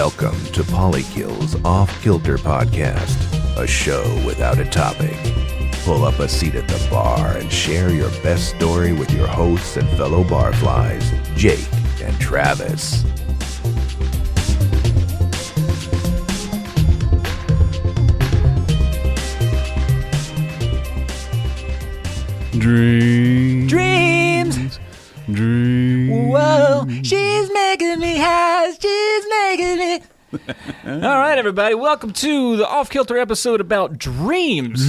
Welcome to Polykill's Off-Killter podcast, a show without a topic. Pull up a seat at the bar and share your best story with your hosts and fellow barflies, Jake and Travis. Dreams. Whoa, she's making me high. She's making me. All right, everybody, welcome to the Off-Killter episode about dreams.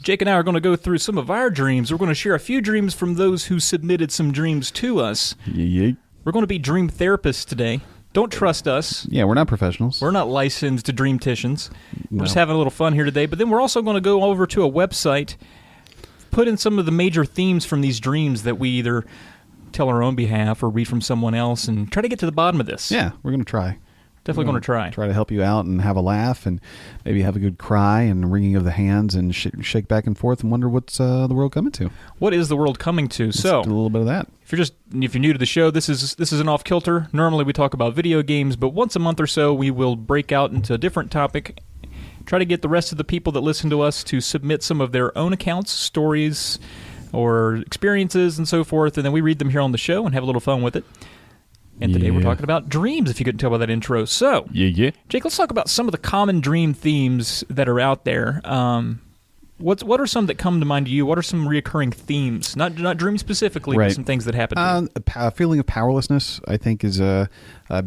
Jake and I are going to go through some of our dreams. We're going to share a few dreams from those who submitted some dreams to us. We're going to be dream therapists today. Don't trust us. Yeah, we're not professionals. We're not licensed dreamticians. We're just having a little fun here today. But then we're also going to go over to a website, put in some of the major themes from these dreams that we either tell on our own behalf or read from someone else and try to get to the bottom of this. Yeah, we're going to try. Definitely going to try. Try to help you out and have a laugh and maybe have a good cry and wringing of the hands and shake back and forth and wonder what's the world coming to. What is the world coming to? Let's so do a little bit of that. If you're new to the show, this is an Off-Killter. Normally we talk about video games, but once a month or so we will break out into a different topic. Try to get the rest of the people that listen to us to submit some of their own accounts, stories, or experiences and so forth, and then we read them here on the show and have a little fun with it. And today we're talking about dreams, if you couldn't tell by that intro. So, Jake, let's talk about some of the common dream themes that are out there. What are some that come to mind to you? What are some reoccurring themes? Not dreams specifically, but some things that happen. A feeling of powerlessness, I think, is a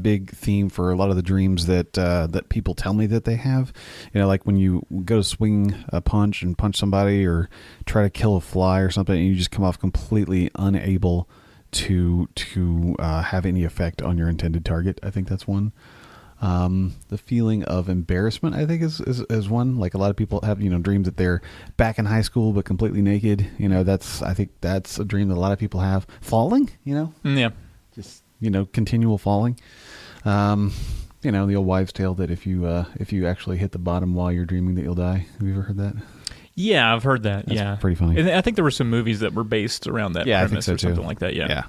big theme for a lot of the dreams that people tell me that they have. You know, like when you go to swing a punch and punch somebody or try to kill a fly or something, and you just come off completely unable to have any effect on your intended target. I think that's one. The feeling of embarrassment, I think, is one. Like a lot of people have, dreams that they're back in high school but completely naked. I think that's a dream that a lot of people have. Falling, just continual falling. The old wives' tale that if you actually hit the bottom while you're dreaming that you'll die. Have you ever heard that? Yeah, I've heard that. That's pretty funny. And I think there were some movies that were based around that premise, I think so or something too. like that. Yeah.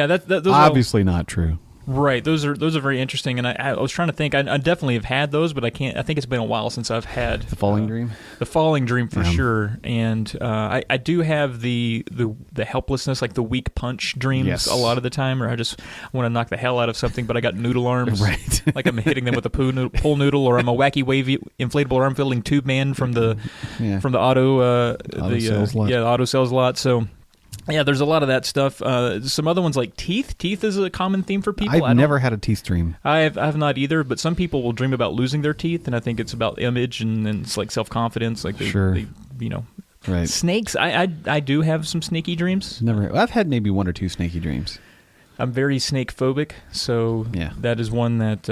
Those obviously not true. Right, those are very interesting, and I was trying to think. I definitely have had those, but I can't. I think it's been a while since I've had the falling dream. The falling dream for sure, and I do have the helplessness, like the weak punch dreams a lot of the time, or I just want to knock the hell out of something, but I got noodle arms, right? Like I'm hitting them with a pool noodle, or I'm a wacky wavy inflatable arm filling tube man from the auto sales lot. So. Yeah, there's a lot of that stuff. Some other ones like teeth. Teeth is a common theme for people. I've never had a teeth dream. I've not either, but some people will dream about losing their teeth, and I think it's about image and it's like self-confidence. Like they right. Snakes. I do have some snaky dreams. I've had maybe one or two snaky dreams. I'm very snake phobic, so that is one that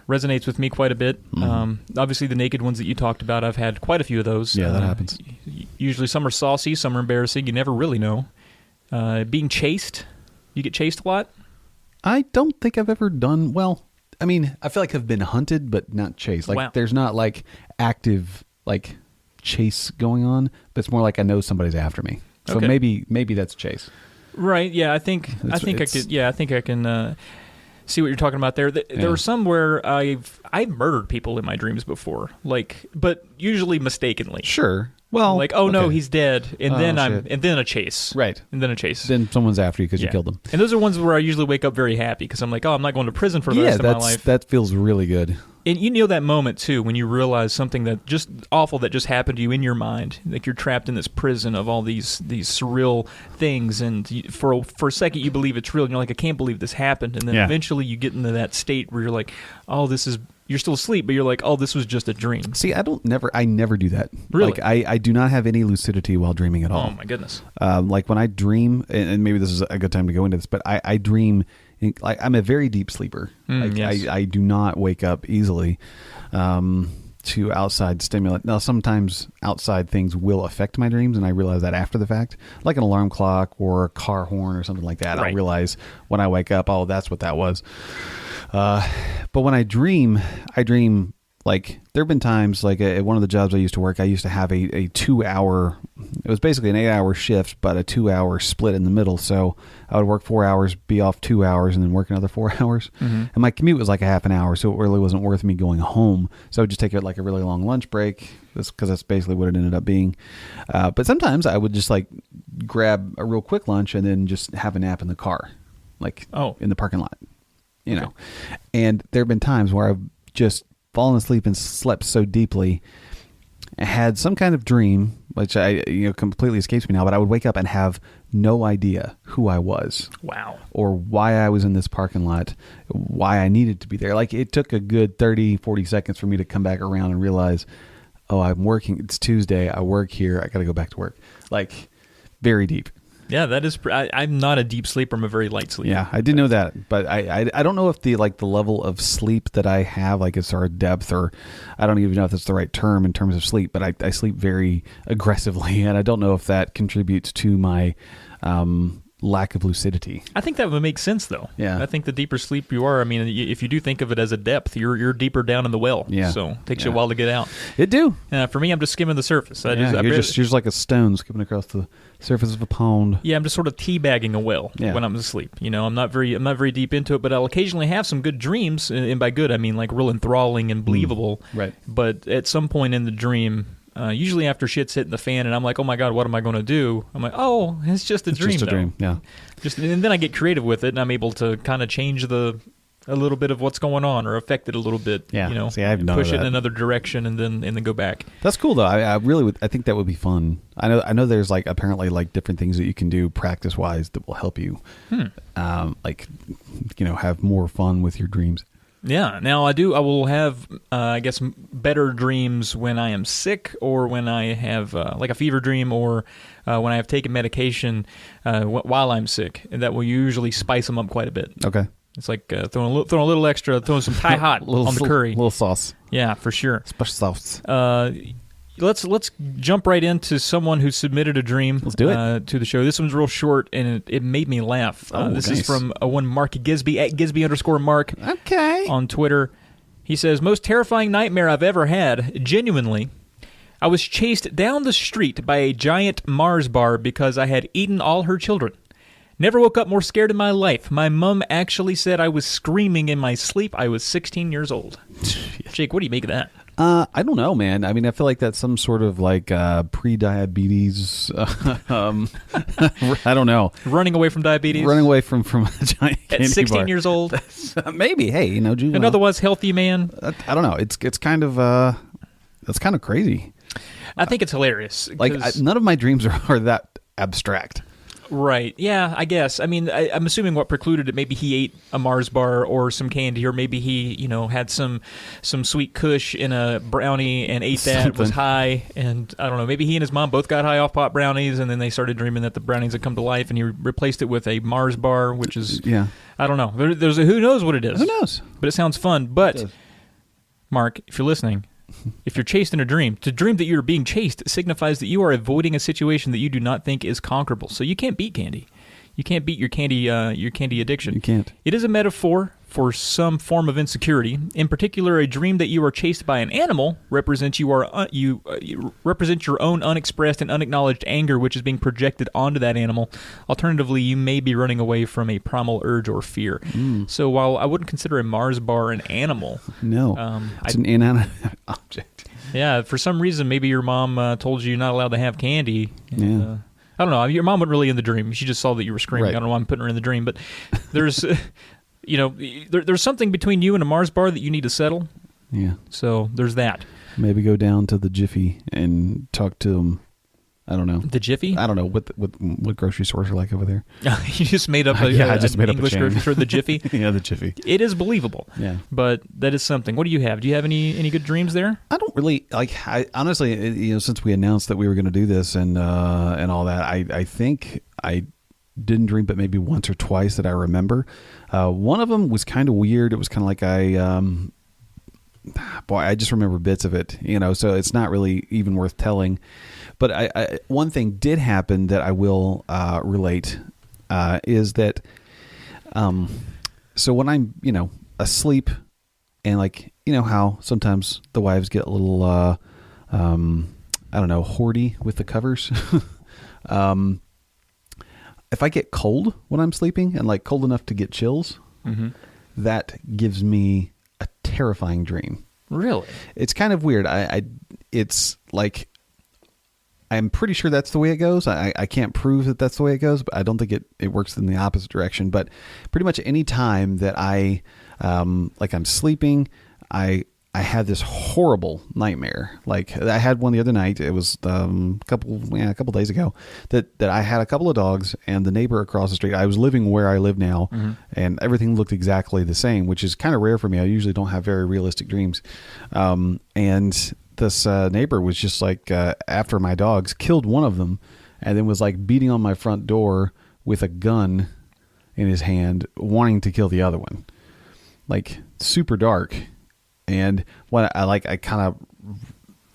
resonates with me quite a bit. Mm-hmm. Obviously, the naked ones that you talked about, I've had quite a few of those. Yeah, that happens. Usually some are saucy, some are embarrassing. You never really know. Being chased. You get chased a lot? I don't think I've ever done, well, I mean, I feel like I've been hunted, but not chased. Like, there's not, like, active, like, chase going on, but it's more like I know somebody's after me. So maybe that's chase. Right, yeah, I think I can see what you're talking about there. There were some where I've murdered people in my dreams before, but usually mistakenly. Sure. Well, no, he's dead, and then a chase, right? And then a chase. Then someone's after you because you killed them. And those are ones where I usually wake up very happy because I'm like, I'm not going to prison for the rest of my life. That feels really good. And you know that moment too when you realize something that just awful that just happened to you in your mind, like you're trapped in this prison of all these surreal things, and for a second you believe it's real, and you're like, I can't believe this happened, and then eventually you get into that state where you're like, you're still asleep, but you're like, this was just a dream. See, I never do that. Really? Like, I do not have any lucidity while dreaming at all. Oh, my goodness. Like, when I dream, and maybe this is a good time to go into this, but I dream, I'm a very deep sleeper. I do not wake up easily to outside stimulant. Now, sometimes outside things will affect my dreams, and I realize that after the fact. Like an alarm clock or a car horn or something like that. Right. I'll realize when I wake up, that's what that was. But when I dream Like, there have been times, like at one of the jobs I used to work, I used to have a 2-hour, it was basically an 8-hour shift, but a 2-hour split in the middle. So I would work 4 hours, be off 2 hours, and then work another 4 hours. And my commute was like a half an hour, so it really wasn't worth me going home. So I would just take like a really long lunch break, because that's basically what it ended up being. But sometimes I would just like grab a real quick lunch and then just have a nap in the car, like in the parking lot, you know. And there have been times where I've just fallen asleep and slept so deeply, I had some kind of dream, which completely escapes me now, but I would wake up and have no idea who I was. Wow. Or why I was in this parking lot, why I needed to be there. Like, it took a good 30, 40 seconds for me to come back around and realize, oh, I'm working. It's Tuesday. I work here. I got to go back to work. Like, very deep. Yeah, that is. I'm not a deep sleeper. I'm a very light sleeper. Yeah, I did know that, but I don't know if the level of sleep that I have, like, it's our depth, or I don't even know if that's the right term in terms of sleep. But I sleep very aggressively, and I don't know if that contributes to my lack of lucidity. I think that would make sense, though. Yeah. I think the deeper sleep you are, I mean, if you do think of it as a depth, you're deeper down in the well. Yeah. So it takes you a while to get out. It do. For me, I'm just skimming the surface. You're just like a stone skipping across the surface of a pond. Yeah, I'm just sort of teabagging a well when I'm asleep. You know, I'm not very deep into it, but I'll occasionally have some good dreams, and by good I mean like real enthralling and believable. Right. But at some point in the dream, usually after shit's hitting the fan, and I'm like, oh my god, what am I going to do? I'm like, oh, it's just a dream. Just a dream. Yeah. And then I get creative with it, and I'm able to kind of change a little bit of what's going on, or affect it a little bit. Yeah. You know, See, I've none push of it that. in another direction, and then go back. That's cool though. I really would. I think that would be fun. I know. There's like apparently like different things that you can do practice wise that will help you, like, have more fun with your dreams. Yeah. Now I will have, I guess, better dreams when I am sick, or when I have like a fever dream, or when I have taken medication while I'm sick, and that will usually spice them up quite a bit. Okay. It's like throwing a little extra, throwing some Thai hot on the curry. Little sauce. Yeah, for sure. Special sauce. Let's jump right into someone who submitted a dream. Let's do it. To the show. This one's real short, and it made me laugh. This is from one Mark Gisby at Gisby_Mark. Okay. On Twitter. He says, most terrifying nightmare I've ever had, genuinely. I was chased down the street by a giant Mars bar because I had eaten all her children. Never woke up more scared in my life. My mom actually said I was screaming in my sleep. I was 16 years old. Jake, what do you make of that? I don't know, man. I mean, I feel like that's some sort of like pre-diabetes. I don't know. Running away from diabetes? Running away from a giant candy At 16 bar. years old? Maybe. Hey, juvenile. An otherwise healthy man? I don't know. It's kind of that's kind of crazy. I think it's hilarious. Like, none of my dreams are that abstract. Right. Yeah, I guess. I mean, I'm assuming what precluded it, maybe he ate a Mars bar or some candy, or maybe he, had some sweet kush in a brownie and ate that, was high, and I don't know, maybe he and his mom both got high off pot brownies, and then they started dreaming that the brownies had come to life, and he replaced it with a Mars bar, which is, I don't know. There's a who knows what it is. Who knows? But it sounds fun. But, Mark, if you're listening, if you're chased in a dream, to dream that you're being chased signifies that you are avoiding a situation that you do not think is conquerable. So you can't beat candy. You can't beat your candy addiction. You can't. It is a metaphor for some form of insecurity. In particular, a dream that you are chased by an animal represents you represent your own unexpressed and unacknowledged anger, which is being projected onto that animal. Alternatively, you may be running away from a primal urge or fear. So while I wouldn't consider a Mars bar an animal, no, it's an inanimate object. Yeah, for some reason, maybe your mom told you you're not allowed to have candy. Yeah. I don't know. Your mom wasn't really in the dream. She just saw that you were screaming. Right. I don't know why I'm putting her in the dream, but there's, there's something between you and a Mars bar that you need to settle. Yeah. So there's that. Maybe go down to the Jiffy and talk to them. I don't know. The Jiffy? I don't know what grocery stores are like over there. You just made up I just made up English a chain. grocery store, the Jiffy? Yeah, the Jiffy. It is believable. Yeah. But that is something. What do you have? Do you have any good dreams there? I don't really I honestly, since we announced that we were going to do this and all that, I think I didn't dream but maybe once or twice that I remember. One of them was kind of weird. It was kind of like I just remember bits of it, so it's not really even worth telling. But I one thing did happen that I will relate is that so when I'm asleep And like, you know how sometimes the wives get a little, I don't know, hoardy with the covers. If I get cold when I'm sleeping and like cold enough to get chills, that gives me a terrifying dream. Really? It's kind of weird. It's like, I'm pretty sure that's the way it goes. I can't prove that that's the way it goes, but I don't think it works in the opposite direction. But pretty much any time that I'm sleeping, I had this horrible nightmare. Like I had one the other night. It was a couple days ago that I had a couple of dogs and the neighbor across the street. I was living where I live now, and everything looked exactly the same, which is kind of rare for me. I usually don't have very realistic dreams. And this neighbor was just like after my dogs, killed one of them, and then was like beating on my front door with a gun in his hand, wanting to kill the other one. Like super dark. And when I kind of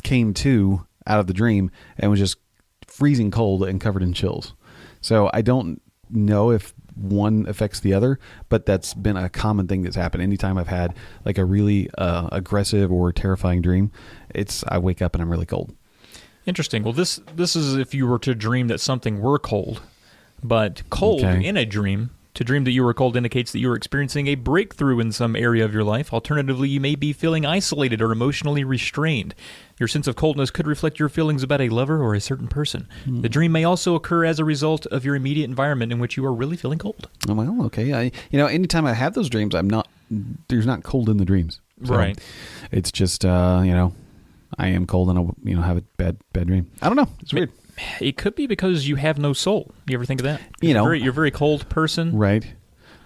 came to out of the dream and was just freezing cold and covered in chills. So I don't know if one affects the other, but that's been a common thing that's happened. Anytime I've had like a really aggressive or terrifying dream, I wake up and I'm really cold. Interesting. Well, this is if you were to dream that something were cold, but cold in a dream. To dream that you were cold indicates that you are experiencing a breakthrough in some area of your life. Alternatively, you may be feeling isolated or emotionally restrained. Your sense of coldness could reflect your feelings about a lover or a certain person. The dream may also occur as a result of your immediate environment in which you are really feeling cold. Oh, well, okay. Anytime I have those dreams, there's not cold in the dreams. So right. It's just, I am cold and I'll have a bad dream. I don't know. It's weird. It could be because you have no soul. You ever think of that? You're a very cold person. Right.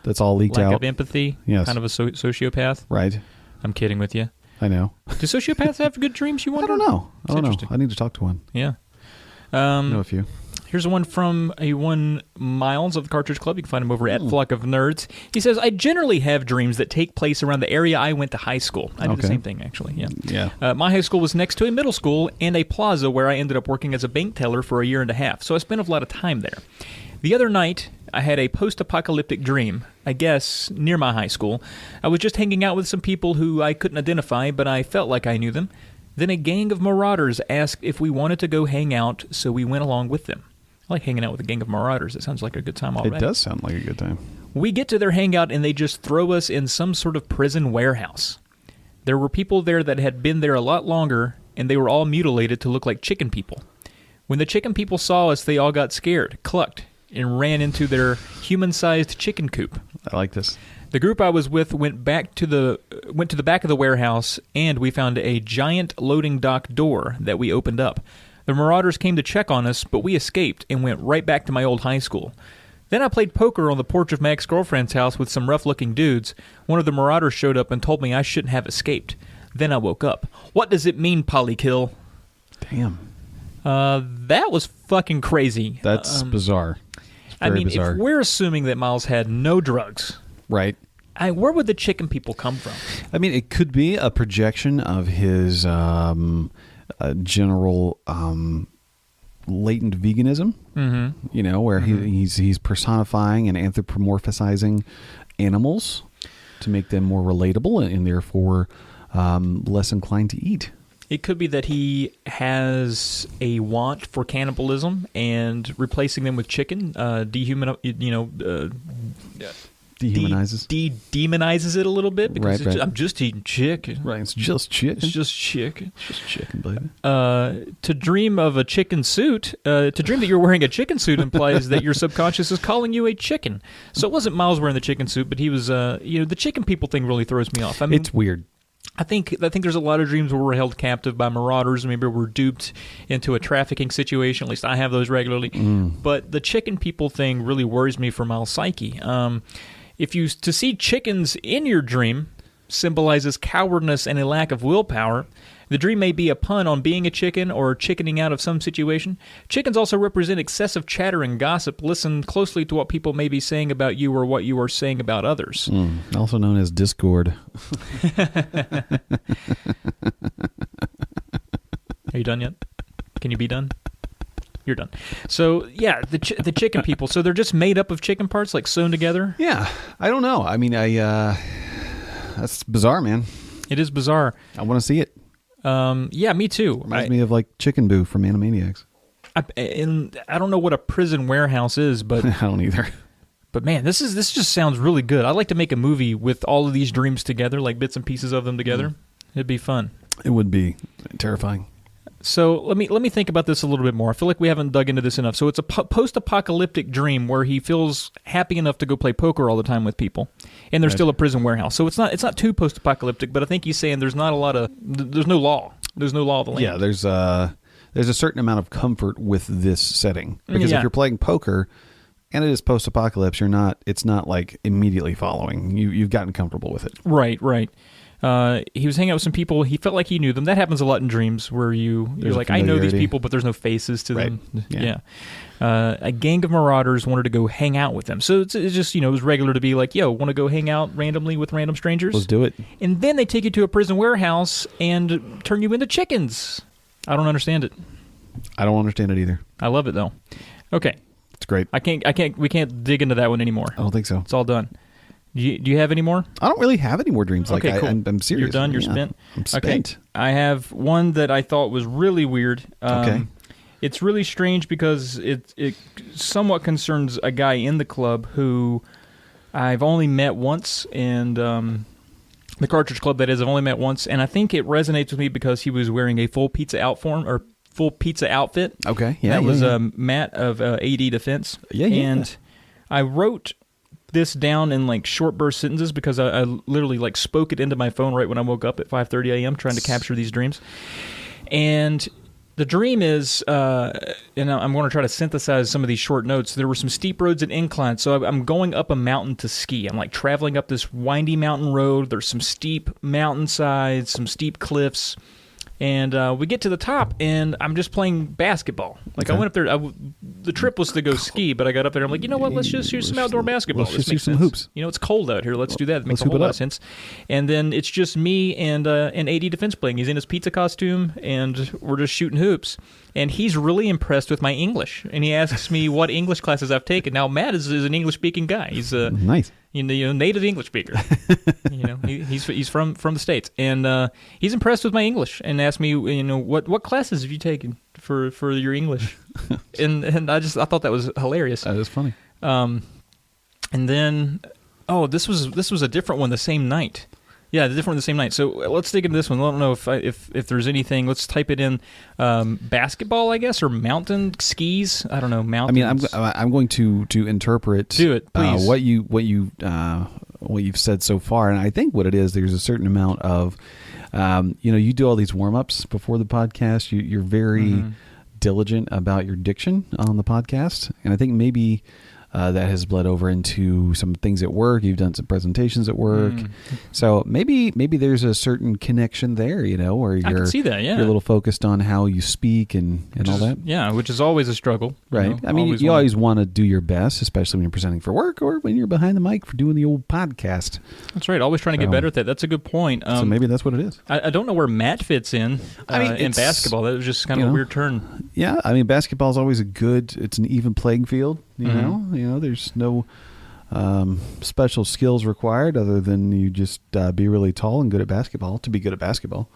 That's all leaked out. Lack of empathy. Yes. Kind of a sociopath. Right. I'm kidding with you. I know. Do sociopaths have good dreams, you wonder? I don't know. Interesting. I need to talk to one. Yeah. I know a few. Here's one from one Miles of the Cartridge Club. You can find him over at Flock of Nerds. He says, I generally have dreams that take place around the area I went to high school. I do the same thing, actually. Yeah. My high school was next to a middle school and a plaza where I ended up working as a bank teller for a year and a half, so I spent a lot of time there. The other night, I had a post-apocalyptic dream, I guess, near my high school. I was just hanging out with some people who I couldn't identify, but I felt like I knew them. Then a gang of marauders asked if we wanted to go hang out, so we went along with them. I like hanging out with a gang of marauders. It sounds like a good time already. It does sound like a good time. We get to their hangout, and they just throw us in some sort of prison warehouse. There were people there that had been there a lot longer, and they were all mutilated to look like chicken people. When the chicken people saw us, they all got scared, clucked, and ran into their human-sized chicken coop. I like this. The group I was with went to the back of the warehouse, and we found a giant loading dock door that we opened up. The marauders came to check on us, but we escaped and went right back to my old high school. Then I played poker on the porch of my ex-girlfriend's house with some rough-looking dudes. One of the marauders showed up and told me I shouldn't have escaped. Then I woke up. What does it mean, Polykill? Damn. That was fucking crazy. That's bizarre. It's very bizarre. If we're assuming that Miles had no drugs, right? Where would the chicken people come from? I mean, it could be a projection of his general latent veganism. Mm-hmm. Where he's personifying and anthropomorphizing animals to make them more relatable and therefore less inclined to eat. It could be that he has a want for cannibalism and replacing them with chicken demonizes it a little bit because I'm just eating chicken. Right, it's just chicken. It's just chicken. It's just chicken, baby. To dream of a chicken suit, to dream that you're wearing a chicken suit implies that your subconscious is calling you a chicken. So it wasn't Miles wearing the chicken suit, but he was. The chicken people thing really throws me off. I mean, it's weird. I think there's a lot of dreams where we're held captive by marauders. Maybe we're duped into a trafficking situation. At least I have those regularly. But the chicken people thing really worries me for Miles' psyche. To see chickens in your dream symbolizes cowardness and a lack of willpower. The dream may be a pun on being a chicken or chickening out of some situation. Chickens also represent excessive chatter and gossip. Listen closely to what people may be saying about you or what you are saying about others. Also known as discord. Are you done yet? Can you be done? You're done. So, yeah, the chicken people. So they're just made up of chicken parts, like sewn together? Yeah. I don't know. I mean, that's bizarre, man. It is bizarre. I want to see it. Yeah, me too. Reminds me of like Chicken Boo from Animaniacs. I don't know what a prison warehouse is, but I don't either. But man, this just sounds really good. I'd like to make a movie with all of these dreams together, like bits and pieces of them together. It'd be fun. It would be terrifying. So let me think about this a little bit more. I feel like we haven't dug into this enough. So it's a post-apocalyptic dream where he feels happy enough to go play poker all the time with people, and there's still a prison warehouse. So it's not too post-apocalyptic, but I think he's saying there's no law. There's no law of the land. Yeah, there's a certain amount of comfort with this setting because if you're playing poker and it is post-apocalypse, it's not like immediately following. You've gotten comfortable with it. Right. He was hanging out with some people. He felt like he knew them. That happens a lot in dreams where you're like, I know these people, but there's no faces to them. Yeah. A gang of marauders wanted to go hang out with them. So it's just, it was regular to be like, yo, want to go hang out randomly with random strangers? Let's do it. And then they take you to a prison warehouse and turn you into chickens. I don't understand it. I don't understand it either. I love it though. Okay. It's great. We can't dig into that one anymore. I don't think so. It's all done. Do you have any more? I don't really have any more dreams. Okay, cool. I'm serious. You're done? You're spent? I'm spent. Okay. I have one that I thought was really weird. Okay. It's really strange because it somewhat concerns a guy in the club who I've only met once, and the Cartridge Club, that is, I've only met once, and I think it resonates with me because he was wearing a full pizza outfit. Okay, yeah. That was Matt of AD Defense. Yeah. And I wrote this down in like short burst sentences because I literally like spoke it into my phone right when I woke up at 5:30 a.m. trying to capture these dreams. And the dream is, I'm going to try to synthesize some of these short notes. There were some steep roads and inclines, so I'm going up a mountain to ski. I'm like traveling up this windy mountain road. There's some steep mountainsides, some steep cliffs. And we get to the top, and I'm just playing basketball. Like, I went up there. The trip was to go ski, but I got up there. I'm like, you know what? Let's just use some outdoor basketball. Let's just use some hoops. It's cold out here. Let's do that. It makes a whole lot of sense. And then it's just me and an AD Defense playing. He's in his pizza costume, and we're just shooting hoops. And he's really impressed with my English. And he asks me what English classes I've taken. Now, Matt is an English-speaking guy. He's nice. Native English speaker. He's from the States, and he's impressed with my English and asked me, what classes have you taken for your English? and I thought that was hilarious. That is funny. And then, this was a different one the same night. Yeah, the different one the same night. So let's dig into this one. I don't know if there's anything. Let's type it in. Basketball, I guess, or mountain skis. I don't know. Mountains. I mean, I'm going to interpret. Do it, please. What you've said so far, and I think what it is. There's a certain amount of, you do all these warm ups before the podcast. You're very diligent about your diction on the podcast, and I think maybe. That has bled over into some things at work. You've done some presentations at work. So maybe there's a certain connection there, where you're, I can see that, yeah. You're a little focused on how you speak and all that. Yeah, which is always a struggle. Right. I mean, you always want to do your best, especially when you're presenting for work or when you're behind the mic for doing the old podcast. That's right. Always trying to get better at that. That's a good point. So maybe that's what it is. I don't know where Matt fits in in basketball. That was just kind of a weird turn. Yeah. I mean, basketball is always it's an even playing field, there's no special skills required other than you just be really tall and good at basketball to be good at basketball.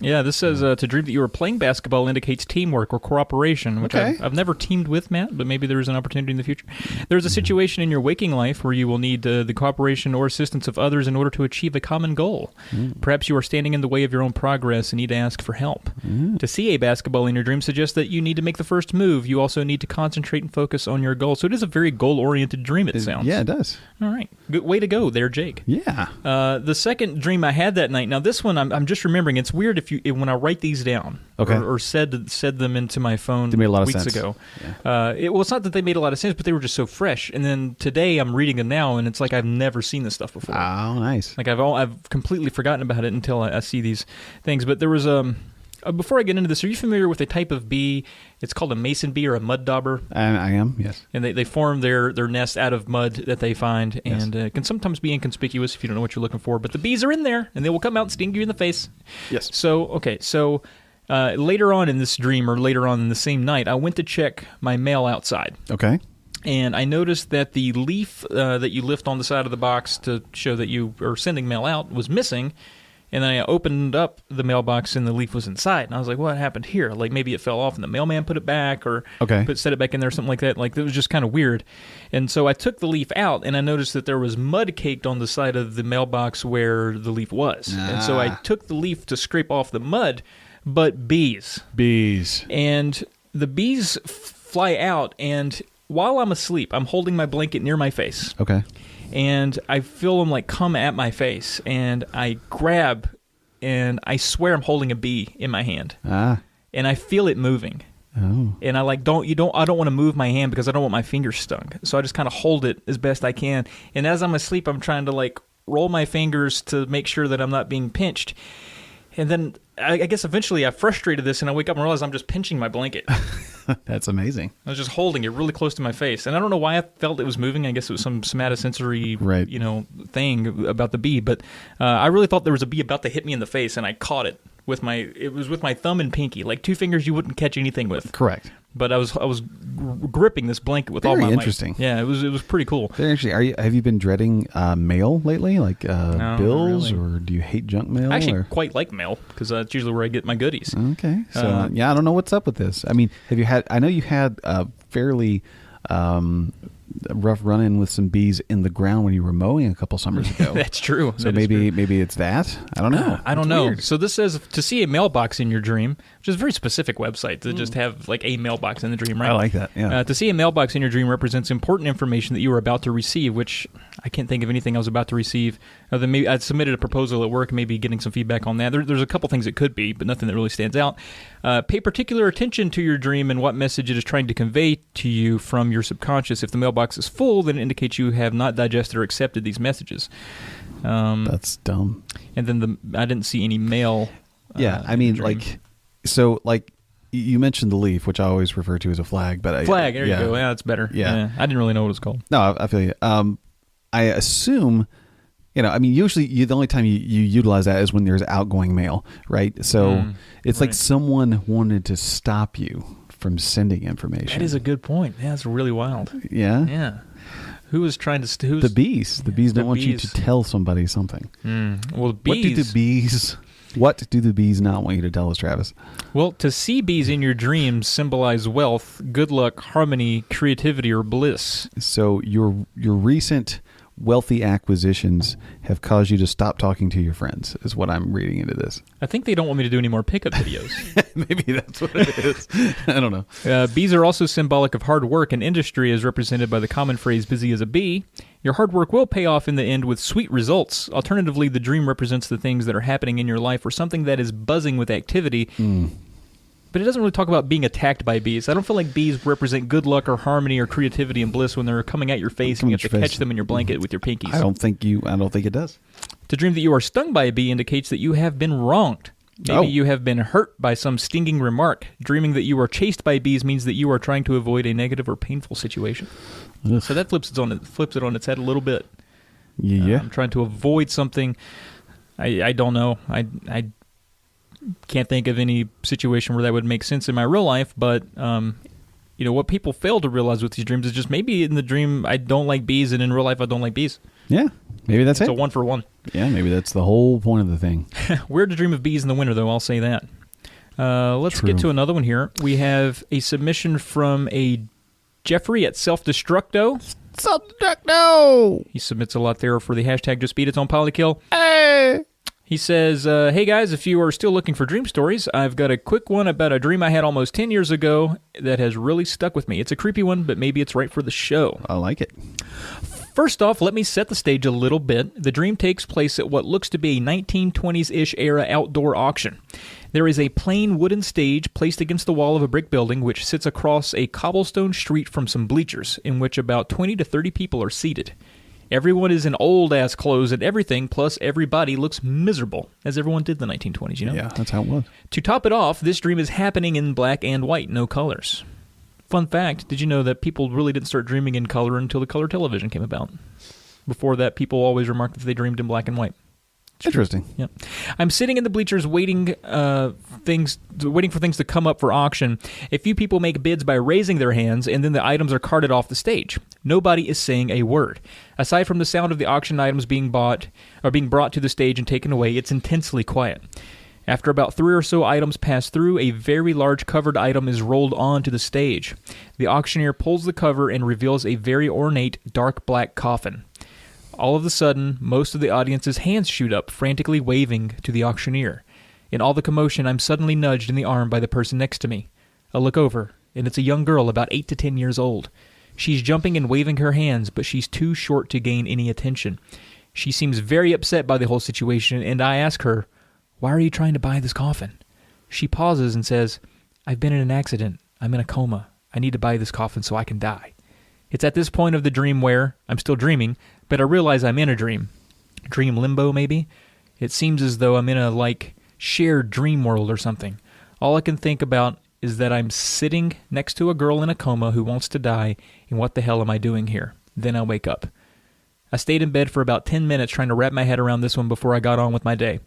Yeah, this says to dream that you are playing basketball indicates teamwork or cooperation, which I've never teamed with, Matt, but maybe there is an opportunity in the future. There's a situation in your waking life where you will need the cooperation or assistance of others in order to achieve a common goal. Perhaps you are standing in the way of your own progress and need to ask for help. To see a basketball in your dream suggests that you need to make the first move. You also need to concentrate and focus on your goal. So it is a very goal-oriented dream, it sounds. Yeah, it does. All right. Good way to go there, Jake. Yeah. The second dream I had that night, now this one I'm just remembering. It's weird when I write these down or said them into my phone they made a lot of weeks sense. ago. Yeah. It's not that they made a lot of sense, but they were just so fresh. And then today I'm reading them now, and it's like I've never seen this stuff before. Oh, nice. Like I've completely forgotten about it until I see these things. But there was before I get into this, are you familiar with a type of bee? It's called a mason bee or a mud dauber. I am, yes. And they form their nest out of mud that they find, and can sometimes be inconspicuous if you don't know what you're looking for. But the bees are in there, and they will come out and sting you in the face. Yes. So, later on in this dream, or later on in the same night, I went to check my mail outside. Okay. And I noticed that the leaf that you lift on the side of the box to show that you are sending mail out was missing. And then I opened up the mailbox and the leaf was inside. And I was like, what happened here? Like maybe it fell off and the mailman put it back or set it back in there, something like that. Like it was just kind of weird. And so I took the leaf out and I noticed that there was mud caked on the side of the mailbox where the leaf was. And so I took the leaf to scrape off the mud, but bees. And the bees fly out, and while I'm asleep, I'm holding my blanket near my face. Okay. And I feel them like come at my face, and I grab, and I swear I'm holding a bee in my hand. And I feel it moving. Oh. And I don't want to move my hand because I don't want my fingers stung. So I just kind of hold it as best I can. And as I'm asleep, I'm trying to like roll my fingers to make sure that I'm not being pinched. And then I guess eventually I frustrated this, and I wake up and realize I'm just pinching my blanket. That's amazing. I was just holding it really close to my face, and I don't know why I felt it was moving. I guess it was some somatosensory, thing about the bee. But I really thought there was a bee about to hit me in the face, and I caught it with my thumb and pinky, like two fingers you wouldn't catch anything with. Correct. But I was gripping this blanket with all my might. Very interesting. Yeah, it was pretty cool. Very interesting. Have you been dreading mail lately, like No, bills, really. or do you hate junk mail? I actually quite like mail because that's usually where I get my goodies. Okay, so I don't know what's up with this. I mean, I know you had a fairly rough run-in with some bees in the ground when you were mowing a couple summers ago. That's true. So maybe it's that. I don't know. I don't know. Weird. So this says to see a mailbox in your dream, which is a very specific website to just have like a mailbox in the dream, right? I like that. Yeah. To see a mailbox in your dream represents important information that you are about to receive, which I can't think of anything I was about to receive. Then maybe I submitted a proposal at work, maybe getting some feedback on that. There's a couple things it could be, but nothing that really stands out. Pay particular attention to your dream and what message it is trying to convey to you from your subconscious. If the mailbox is full, then it indicates you have not digested or accepted these messages. That's dumb. And then I didn't see any mail. I mean, like you mentioned the leaf, which I always refer to as a flag. But flag, there you go. Yeah, that's better. Yeah. I didn't really know what it was called. No, I feel you. I assume, usually the only time you utilize that is when there's outgoing mail, right? So it's like someone wanted to stop you from sending information. That is a good point. Yeah, that's really wild. Yeah? Yeah. Who was trying to... The bees. The bees don't want you to tell somebody something. Well, bees... What do the bees not want you to tell us, Travis? Well, to see bees in your dreams symbolize wealth, good luck, harmony, creativity, or bliss. So your recent wealthy acquisitions have caused you to stop talking to your friends, is what I'm reading into this. I think they don't want me to do any more pickup videos. Maybe that's what it is. I don't know. Bees are also symbolic of hard work, and industry is represented by the common phrase, busy as a bee. Your hard work will pay off in the end with sweet results. Alternatively, the dream represents the things that are happening in your life or something that is buzzing with activity. But it doesn't really talk about being attacked by bees. I don't feel like bees represent good luck or harmony or creativity and bliss when they're coming at your face and you have to catch them in your blanket with your pinkies. I don't think it does. To dream that you are stung by a bee indicates that you have been wronged. Maybe you have been hurt by some stinging remark. Dreaming that you are chased by bees means that you are trying to avoid a negative or painful situation. Ugh. So that flips it on its head a little bit. Yeah. I'm trying to avoid something. I don't know. I can't think of any situation where that would make sense in my real life, but what people fail to realize with these dreams is just maybe in the dream I don't like bees, and in real life I don't like bees. Yeah, maybe that's it. It's a 1-for-1. Yeah, maybe that's the whole point of the thing. Weird to dream of bees in the winter, though, I'll say that. Let's get to another one here. We have a submission from a Jeffrey at Self-Destructo. Self-Destructo! He submits a lot there for the hashtag Just Beat It's on Polykill. Hey! He says, hey guys, if you are still looking for dream stories, I've got a quick one about a dream I had almost 10 years ago that has really stuck with me. It's a creepy one, but maybe it's right for the show. I like it. First off, let me set the stage a little bit. The dream takes place at what looks to be a 1920s-ish era outdoor auction. There is a plain wooden stage placed against the wall of a brick building which sits across a cobblestone street from some bleachers in which about 20 to 30 people are seated. Everyone is in old-ass clothes and everything, plus everybody looks miserable, as everyone did in the 1920s, Yeah, that's how it was. To top it off, this dream is happening in black and white, no colors. Fun fact, did you know that people really didn't start dreaming in color until the color television came about? Before that, people always remarked that they dreamed in black and white. Interesting. Yep. I'm sitting in the bleachers waiting for things to come up for auction. A few people make bids by raising their hands, and then the items are carted off the stage. Nobody is saying a word. Aside from the sound of the auction items being brought to the stage and taken away, it's intensely quiet. After about 3 or so items pass through, a very large covered item is rolled onto the stage. The auctioneer pulls the cover and reveals a very ornate, dark black coffin. All of a sudden, most of the audience's hands shoot up, frantically waving to the auctioneer. In all the commotion, I'm suddenly nudged in the arm by the person next to me. I look over, and it's a young girl about 8 to 10 years old. She's jumping and waving her hands, but she's too short to gain any attention. She seems very upset by the whole situation, and I ask her, "Why are you trying to buy this coffin?" She pauses and says, "I've been in an accident. I'm in a coma. I need to buy this coffin so I can die." It's at this point of the dream where I'm still dreaming, but I realize I'm in a dream. Dream limbo, maybe? It seems as though I'm in a, shared dream world or something. All I can think about is that I'm sitting next to a girl in a coma who wants to die, and what the hell am I doing here? Then I wake up. I stayed in bed for about 10 minutes trying to wrap my head around this one before I got on with my day.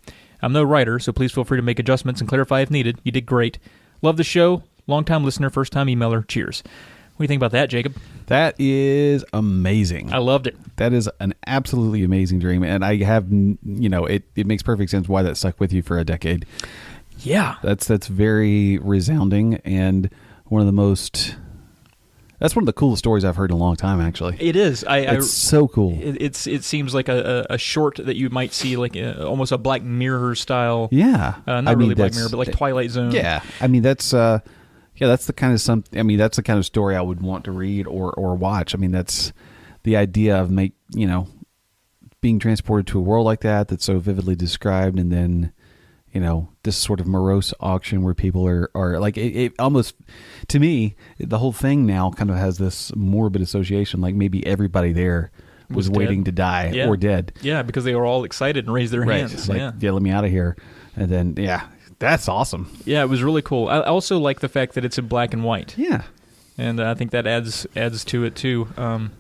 I'm no writer, so please feel free to make adjustments and clarify if needed. You did great. Love the show. Long-time listener, first-time emailer. Cheers. What do you think about that, Jacob? That is amazing. I loved it. That is an absolutely amazing dream. And I have, it makes perfect sense why that stuck with you for a decade. Yeah. That's very resounding and that's one of the coolest stories I've heard in a long time, actually. It is. It's so cool. It seems like a short that you might see, almost a Black Mirror style. Yeah. Not really Black Mirror, but like Twilight Zone. Yeah. I mean, that's the kind of story I would want to read or watch. I mean, that's the idea of being transported to a world like that that's so vividly described, and then this sort of morose auction where people are like, it almost, to me, the whole thing now kind of has this morbid association, like maybe everybody there was waiting to die or dead. Yeah, because they were all excited and raised their hands. Like, let me out of here. And then, that's awesome. Yeah, it was really cool. I also like the fact that it's in black and white. Yeah. And I think that adds to it, too. And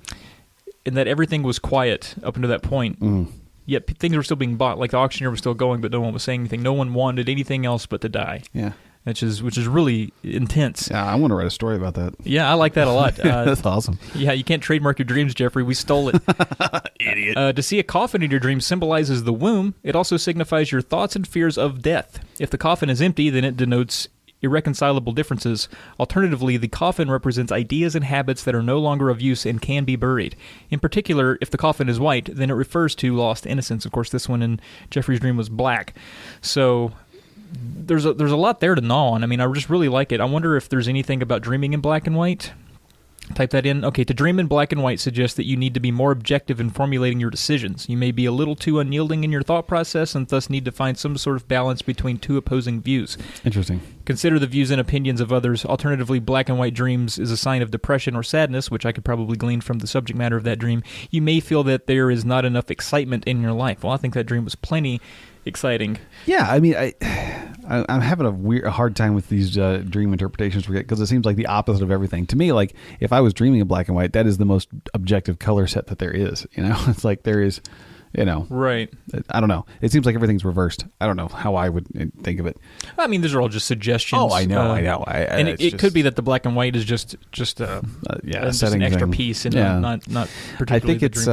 that everything was quiet up until that point. Mm. Yet things were still being bought. Like the auctioneer was still going, but no one was saying anything. No one wanted anything else but to die. Yeah. Which is really intense. Yeah, I want to write a story about that. Yeah, I like that a lot. That's awesome. Yeah, you can't trademark your dreams, Jeffrey. We stole it. Idiot. To see a coffin in your dream symbolizes the womb. It also signifies your thoughts and fears of death. If the coffin is empty, then it denotes irreconcilable differences. Alternatively, the coffin represents ideas and habits that are no longer of use and can be buried. In particular, if the coffin is white, then it refers to lost innocence. Of course, this one in Jeffrey's dream was black. So there's a lot there to gnaw on. I mean, I just really like it. I wonder if there's anything about dreaming in black and white. Type that in. Okay, to dream in black and white suggests that you need to be more objective in formulating your decisions. You may be a little too unyielding in your thought process and thus need to find some sort of balance between two opposing views. Interesting. Consider the views and opinions of others. Alternatively, black and white dreams is a sign of depression or sadness, which I could probably glean from the subject matter of that dream. You may feel that there is not enough excitement in your life. Well, I think that dream was plenty exciting. Yeah, I mean, I'm having a hard time with these dream interpretations because it seems like the opposite of everything. To me, like, if I was dreaming in black and white, that is the most objective color set that there is. It's like there is, Right. I don't know. It seems like everything's reversed. I don't know how I would think of it. I mean, these are all just suggestions. Oh, I know. And it could be that the black and white is just an extra thing. Piece and not particularly I think it's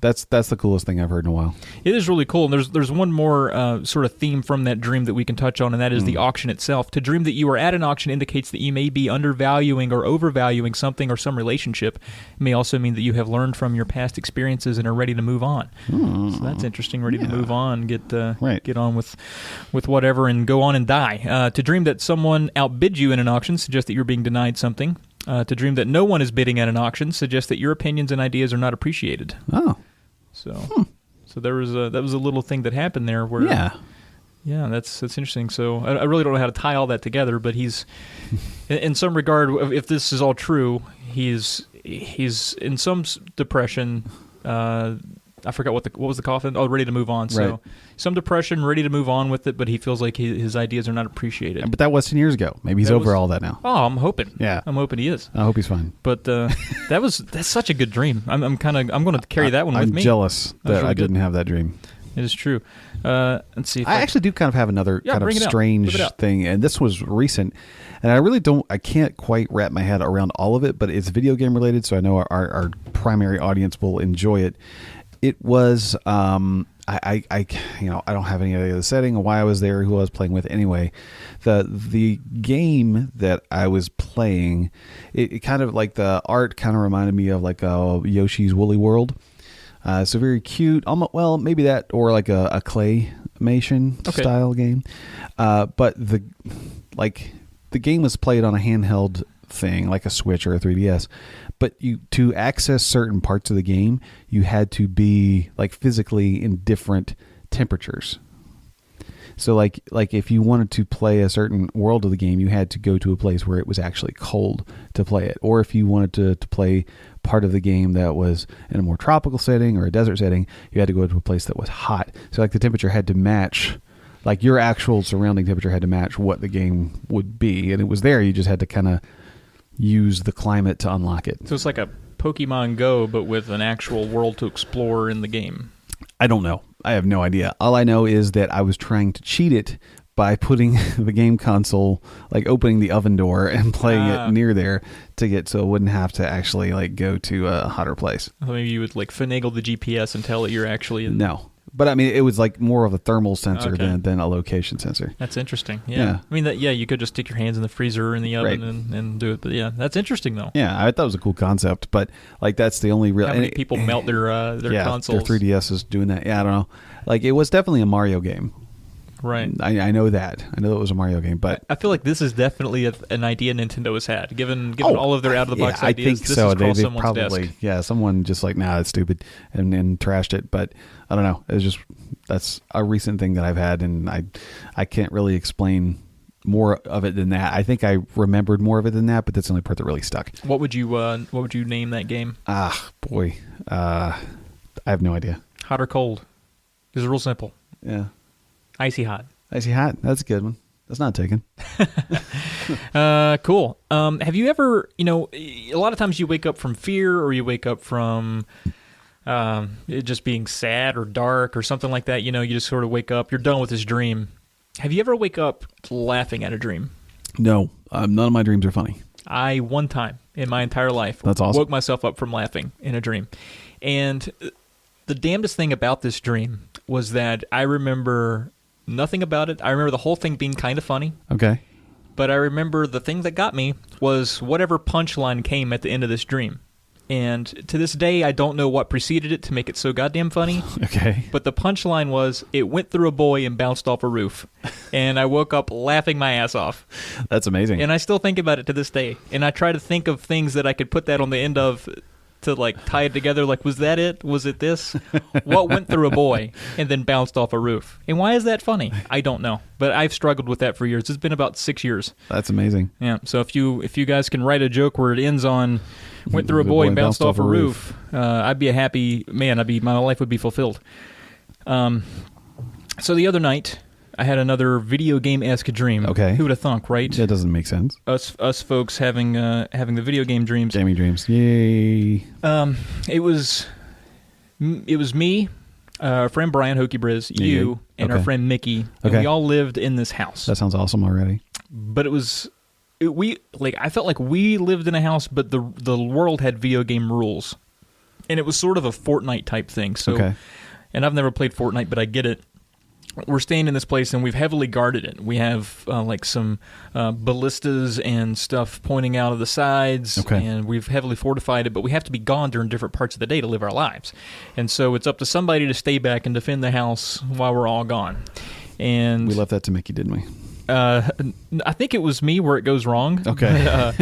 that's the coolest thing I've heard in a while. It is really cool. And there's one more sort of theme from that dream that we can touch on, and that is the auction itself. To dream that you are at an auction indicates that you may be undervaluing or overvaluing something or some relationship. It may also mean that you have learned from your past experiences and are ready to move on. So that's interesting. Ready to move on, get on with whatever, and go on and die. To dream that someone outbid you in an auction suggests that you're being denied something. To dream that no one is bidding at an auction suggests that your opinions and ideas are not appreciated. Oh, so there was that was a little thing that happened there where that's interesting. So I really don't know how to tie all that together, but he's in some regard, if this is all true, he's in some depression. I forgot what was the coffin. Oh, ready to move on. So some depression, ready to move on with it, but he feels like his ideas are not appreciated. But that was 10 years ago. Maybe he's over all that now. Oh, I'm hoping. Yeah, I'm hoping he is. I hope he's fine. But that's such a good dream. I'm going to carry that one with me. I'm jealous that I didn't have that dream. It is true. Let's see. If I actually do kind of have another kind of bring it out. strange Whip it out. thing, and this was recent, and I can't quite wrap my head around all of it, but it's video game related, so I know our primary audience will enjoy it. It was, I don't have any idea of the setting or why I was there, who I was playing with. Anyway, the game that I was playing, it kind of like the art kind of reminded me of like a Yoshi's Woolly World. So very cute. Well, maybe that or like a claymation style game. But the game was played on a handheld thing like a Switch or a 3DS. But to access certain parts of the game, you had to be like physically in different temperatures. So like if you wanted to play a certain world of the game, you had to go to a place where it was actually cold to play it. Or if you wanted to play part of the game that was in a more tropical setting or a desert setting, you had to go to a place that was hot. So like the temperature had to match, like your actual surrounding temperature had to match what the game would be. And it was there. You just had to kind of use the climate to unlock it. So it's like a Pokemon Go, but with an actual world to explore in the game. I don't know. I have no idea. All I know is that I was trying to cheat it by putting the game console, like opening the oven door and playing it near there to get so it wouldn't have to actually like go to a hotter place. Well, maybe you would like finagle the GPS and tell it you're actually in. No. But I mean, it was like more of a thermal sensor than a location sensor. That's interesting. Yeah. I mean, you could just stick your hands in the freezer or in the oven and do it. But yeah, that's interesting though. Yeah, I thought it was a cool concept. But like, that's the only real. How many people melt their consoles? Their 3DSs doing that. Yeah, I don't know. Like, it was definitely a Mario game. Right. I know that. I know it was a Mario game, but I feel like this is definitely an idea Nintendo has had. Given all of their out of the box ideas, I think this so. has crossed They someone's probably desk. someone just like, nah, it's stupid, and trashed it. But I don't know. It's just that's a recent thing that I've had, and I can't really explain more of it than that. I think I remembered more of it than that, but that's the only part that really stuck. What would you name that game? Boy, I have no idea. Hot or cold? It's real simple. Yeah. Icy hot. Icy hot. That's a good one. That's not taken. Cool. Have you ever, a lot of times you wake up from fear or you wake up from it just being sad or dark or something like that. You just sort of wake up. You're done with this dream. Have you ever wake up laughing at a dream? No. None of my dreams are funny. I, one time in my entire life, That's awesome. woke myself up from laughing in a dream. And the damnedest thing about this dream was that I remember nothing about it. I remember the whole thing being kind of funny. Okay. But I remember the thing that got me was whatever punchline came at the end of this dream. And to this day, I don't know what preceded it to make it so goddamn funny. Okay. But the punchline was, it went through a boy and bounced off a roof. And I woke up laughing my ass off. That's amazing. And I still think about it to this day. And I try to think of things that I could put that on the end of to like tie it together. Like, was that it? Was it this? What went through a boy and then bounced off a roof? And why is that funny? I don't know. But I've struggled with that for years. It's been about 6 years. That's amazing. Yeah. So if you guys can write a joke where it ends on went through a boy and bounced off a roof, I'd be a happy man. My life would be fulfilled. So the other night, I had another video game-esque dream. Okay. Who would have thunk, right? That doesn't make sense. Us folks having the video game dreams. Jamie dreams. Yay. It was me, our friend Brian Hokey Briz, you, and our friend Mickey. And we all lived in this house. That sounds awesome already. But I felt like we lived in a house, but the world had video game rules. And it was sort of a Fortnite type thing. So, and I've never played Fortnite, but I get it. We're staying in this place, and we've heavily guarded it. We have some ballistas and stuff pointing out of the sides, and we've heavily fortified it, but we have to be gone during different parts of the day to live our lives. And so it's up to somebody to stay back and defend the house while we're all gone. And we left that to Mickey, didn't we? I think it was me where it goes wrong. Okay.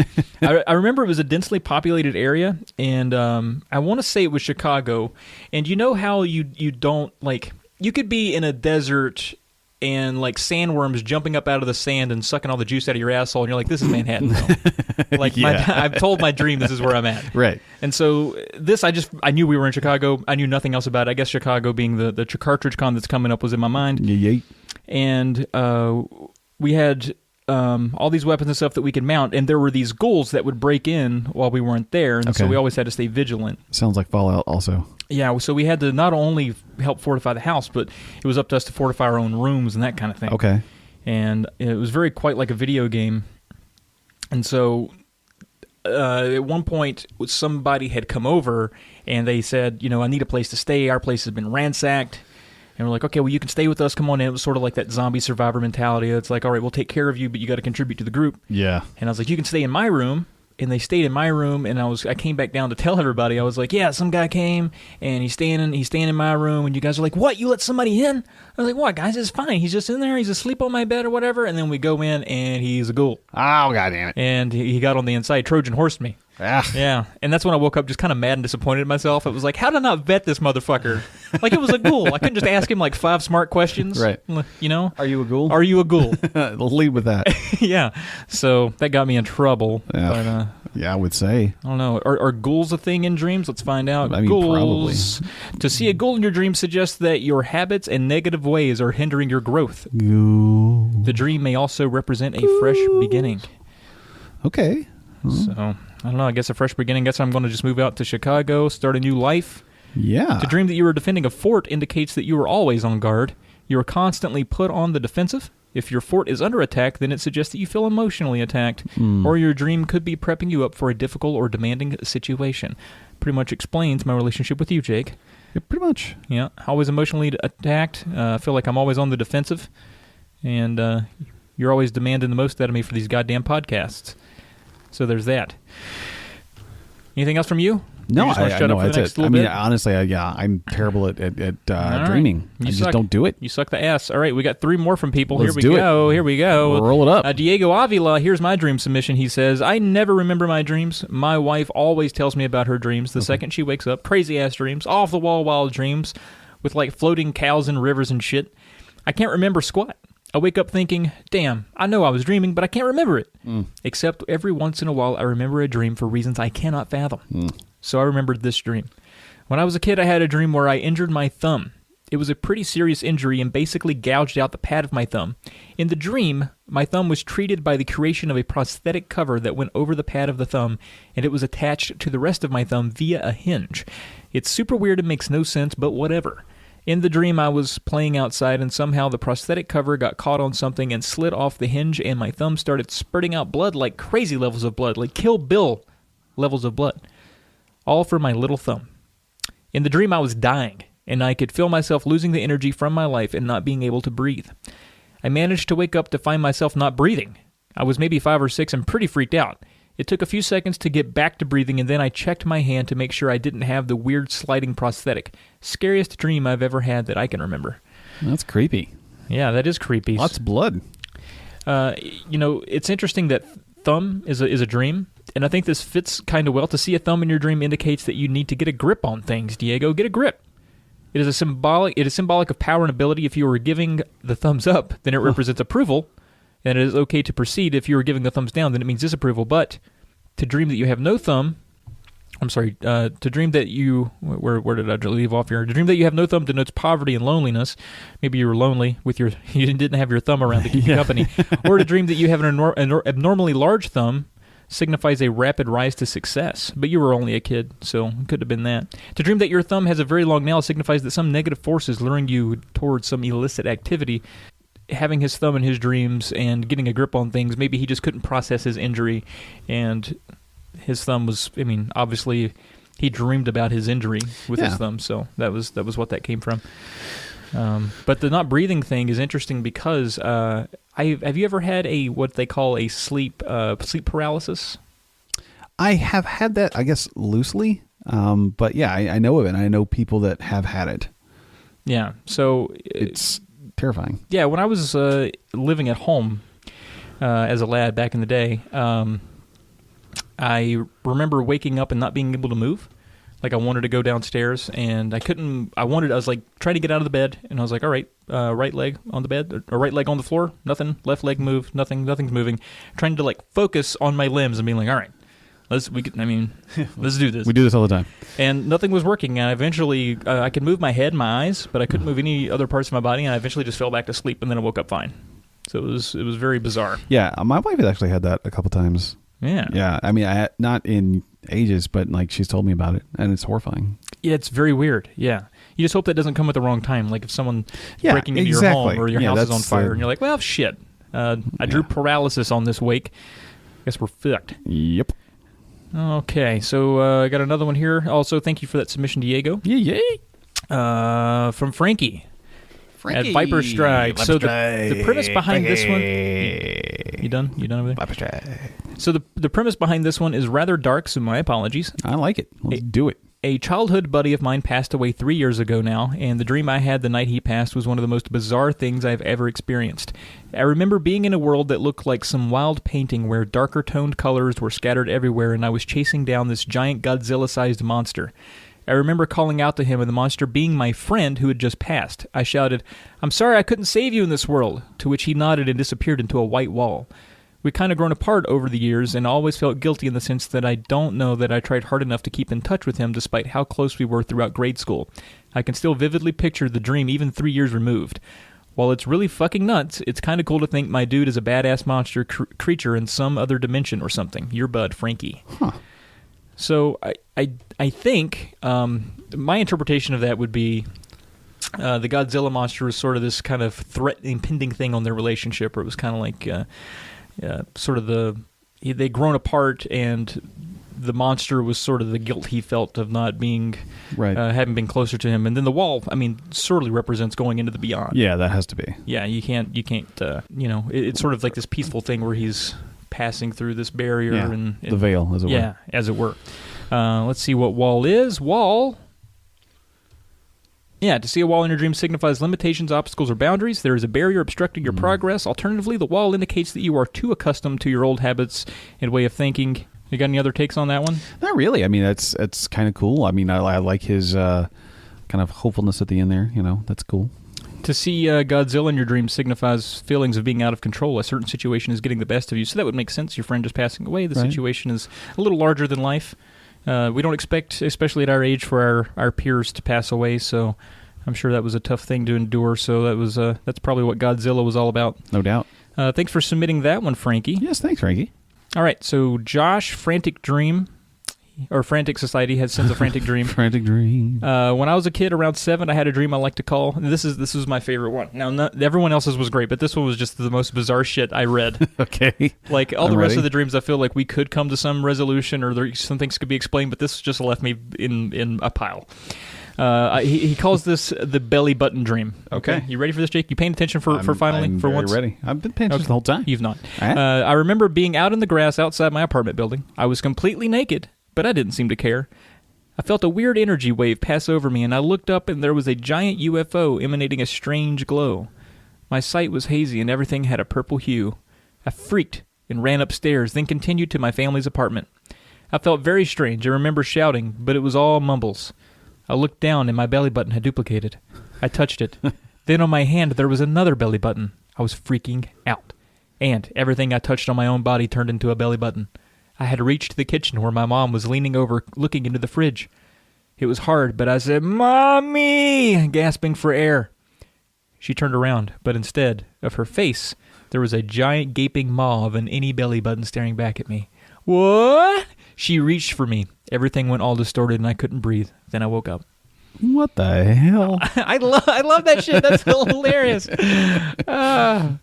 I remember it was a densely populated area, and I want to say it was Chicago. And you know how you don't, like... You could be in a desert and like sandworms jumping up out of the sand and sucking all the juice out of your asshole, and you're like, this is Manhattan. Like, I've told my dream this is where I'm at. Right. And so I knew we were in Chicago. I knew nothing else about it. I guess Chicago being the cartridge con that's coming up was in my mind. Yeah. And we had all these weapons and stuff that we could mount, and there were these ghouls that would break in while we weren't there, and so we always had to stay vigilant. Sounds like Fallout also. Yeah, so we had to not only help fortify the house, but it was up to us to fortify our own rooms and that kind of thing. Okay. And it was quite like a video game. And so at one point, somebody had come over, and they said, I need a place to stay. Our place has been ransacked. And we're like, okay, well, you can stay with us. Come on in. It was sort of like that zombie survivor mentality. It's like, all right, we'll take care of you, but you got to contribute to the group. Yeah. And I was like, you can stay in my room. And they stayed in my room, and I came back down to tell everybody. I was like, yeah, some guy came, and he's staying in my room, and you guys are like, what? You let somebody in? I was like, what, guys? It's fine. He's just in there. He's asleep on my bed or whatever. And then we go in, and he's a ghoul. Oh, goddamn it. And he got on the inside, Trojan horsed me. Ah. Yeah, and that's when I woke up just kind of mad and disappointed in myself. It was like, how did I not vet this motherfucker? Like, it was a ghoul. I couldn't just ask him, 5 smart questions. Right. Are you a ghoul? Are you a ghoul? Lead with that. Yeah. So that got me in trouble. Yeah. But, I would say. I don't know. Are ghouls a thing in dreams? Let's find out. I mean, ghouls. probably. To see a ghoul in your dream suggests that your habits and negative ways are hindering your growth. Ghoul. The dream may also represent a fresh beginning. Okay. So, I don't know. I guess a fresh beginning. Guess I'm going to just move out to Chicago, start a new life. Yeah. To dream that you are defending a fort indicates that you are always on guard. You are constantly put on the defensive. If your fort is under attack, then it suggests that you feel emotionally attacked, or your dream could be prepping you up for a difficult or demanding situation. Pretty much explains my relationship with you, Jake. Yeah, pretty much. Yeah, always emotionally attacked. I feel like I'm always on the defensive, and you're always demanding the most out of me for these goddamn podcasts. So there's that. Anything else from you? No, I know that's it. I mean, honestly, I'm terrible at dreaming. I just don't do it. You suck the ass. All right, we got 3 more from people. Let's Here we go. Roll it up. Diego Avila, here's my dream submission. He says, I never remember my dreams. My wife always tells me about her dreams the second she wakes up. Crazy-ass dreams, off-the-wall wild dreams with, floating cows and rivers and shit. I can't remember squat. I wake up thinking, damn, I know I was dreaming, but I can't remember it. Except every once in a while, I remember a dream for reasons I cannot fathom. So I remembered this dream. When I was a kid, I had a dream where I injured my thumb. It was a pretty serious injury and basically gouged out the pad of my thumb. In the dream, my thumb was treated by the creation of a prosthetic cover that went over the pad of the thumb, and it was attached to the rest of my thumb via a hinge. It's super weird and makes no sense, but whatever. In the dream, I was playing outside, and somehow the prosthetic cover got caught on something and slid off the hinge, and my thumb started spurting out blood like crazy levels of blood, like Kill Bill levels of blood. All for my little thumb. In the dream, I was dying, and I could feel myself losing the energy from my life and not being able to breathe. I managed to wake up to find myself not breathing. I was maybe 5 or 6 and pretty freaked out. It took a few seconds to get back to breathing, and then I checked my hand to make sure I didn't have the weird sliding prosthetic. Scariest dream I've ever had that I can remember. That's creepy. Yeah, that is creepy. Lots of blood. It's interesting that thumb is a dream, and I think this fits kind of well. To see a thumb in your dream indicates that you need to get a grip on things, Diego. Get a grip. It is symbolic of power and ability. If you were giving the thumbs up, then it represents approval, and it is okay to proceed. If you were giving the thumbs down, then it means disapproval. But to dream that you have no thumb, to dream that you, where did I leave off here? To dream that you have no thumb denotes poverty and loneliness. Maybe you were lonely you didn't have your thumb around to keep you company. Or to dream that you have an abnormally large thumb signifies a rapid rise to success. But you were only a kid, so it could have been that. To dream that your thumb has a very long nail signifies that some negative force is luring you towards some illicit activity. Having his thumb in his dreams and getting a grip on things, maybe he just couldn't process his injury, and his thumb was, obviously he dreamed about his injury with his thumb, so that was what that came from. But the not breathing thing is interesting because have you ever had what they call a sleep paralysis? I have had that, I guess, loosely, but yeah, I know of it. I know people that have had it. Yeah, so it's terrifying. Yeah, when I was living at home as a lad back in the day, I remember waking up and not being able to move. Like, I wanted to go downstairs, and I couldn't. I was like trying to get out of the bed, and I was like, all right, right leg on the bed, or right leg on the floor, nothing. Left leg move, nothing's moving. Trying to focus on my limbs and being like, all right, let's do this. We do this all the time. And nothing was working, and eventually I could move my head and my eyes, but I couldn't move any other parts of my body, and I eventually just fell back to sleep, and then I woke up fine. So it was very bizarre. Yeah, my wife has actually had that a couple times. Yeah. Yeah, I mean, not in ages, but like she's told me about it, and it's horrifying. Yeah, it's very weird. Yeah. You just hope that doesn't come at the wrong time. Like if someone breaking into your home or your house is on fire and you're like, well, shit. I drew paralysis on this wake. Guess we're fucked. Yep. Okay, so I got another one here. Also, thank you for that submission, Diego. Yay. From Frankie. At Viper Stride. So the premise behind this one... You done? You done over there? Viper Stride. So the premise behind this one is rather dark, so my apologies. I like it. Let's do it. A childhood buddy of mine passed away 3 years ago now, and the dream I had the night he passed was one of the most bizarre things I've ever experienced. I remember being in a world that looked like some wild painting where darker toned colors were scattered everywhere, and I was chasing down this giant Godzilla-sized monster. I remember calling out to him and the monster being my friend who had just passed. I shouted, "I'm sorry I couldn't save you in this world," to which he nodded and disappeared into a white wall. We kind of grown apart over the years and always felt guilty in the sense that I don't know that I tried hard enough to keep in touch with him despite how close we were throughout grade school. I can still vividly picture the dream even 3 years removed. While it's really fucking nuts, it's kind of cool to think my dude is a badass monster creature in some other dimension or something. Your bud, Frankie. Huh. So I think my interpretation of that would be the Godzilla monster was sort of this kind of impending thing on their relationship, where it was kind of like sort of they'd grown apart, and the monster was sort of the guilt he felt of not being having been closer to him. And then the wall, I mean, sorely represents going into the beyond. Yeah, that has to be. Yeah, you can't it's sort of like this peaceful thing where he's passing through this barrier and the veil, as it were. Yeah, as it were. Let's see what wall is. Wall. Yeah, to see a wall in your dream signifies limitations, obstacles, or boundaries. There is a barrier obstructing your progress. Alternatively, the wall indicates that you are too accustomed to your old habits and way of thinking. You got any other takes on that one? Not really. I mean, that's kind of cool. I mean, I like his kind of hopefulness at the end there. You know, that's cool. To see Godzilla in your dream signifies feelings of being out of control. A certain situation is getting the best of you, so that would make sense. Your friend is passing away. The situation is a little larger than life. We don't expect, especially at our age, for our peers to pass away, so I'm sure that was a tough thing to endure. So that's probably what Godzilla was all about. No doubt. Thanks for submitting that one, Frankie. Yes, thanks, Frankie. All right, so Josh, Frantic Dream, or Frantic Society, sends a frantic dream. Frantic dream. When I was a kid, around 7, I had a dream I like to call. And this was my favorite one. Now, everyone else's was great, but this one was just the most bizarre shit I read. Okay. Like all the rest of the dreams, I feel like we could come to some resolution, or some things could be explained, but this just left me in a pile. He calls this the belly button dream. Okay, you ready for this, Jake? You paying attention for finally I'm for very once? Ready. I've been paying attention the whole time. You've not. Right. I remember being out in the grass outside my apartment building. I was completely naked, but I didn't seem to care. I felt a weird energy wave pass over me, and I looked up, and there was a giant UFO emanating a strange glow. My sight was hazy, and everything had a purple hue. I freaked and ran upstairs, then continued to my family's apartment. I felt very strange. I remember shouting, but it was all mumbles. I looked down, and my belly button had duplicated. I touched it. Then on my hand, there was another belly button. I was freaking out. And everything I touched on my own body turned into a belly button. I had reached the kitchen where my mom was leaning over, looking into the fridge. It was hard, but I said, "Mommy!" gasping for air. She turned around, but instead of her face, there was a giant gaping maw of an any belly button staring back at me. What? She reached for me. Everything went all distorted, and I couldn't breathe. Then I woke up. What the hell? I love that shit. That's hilarious. That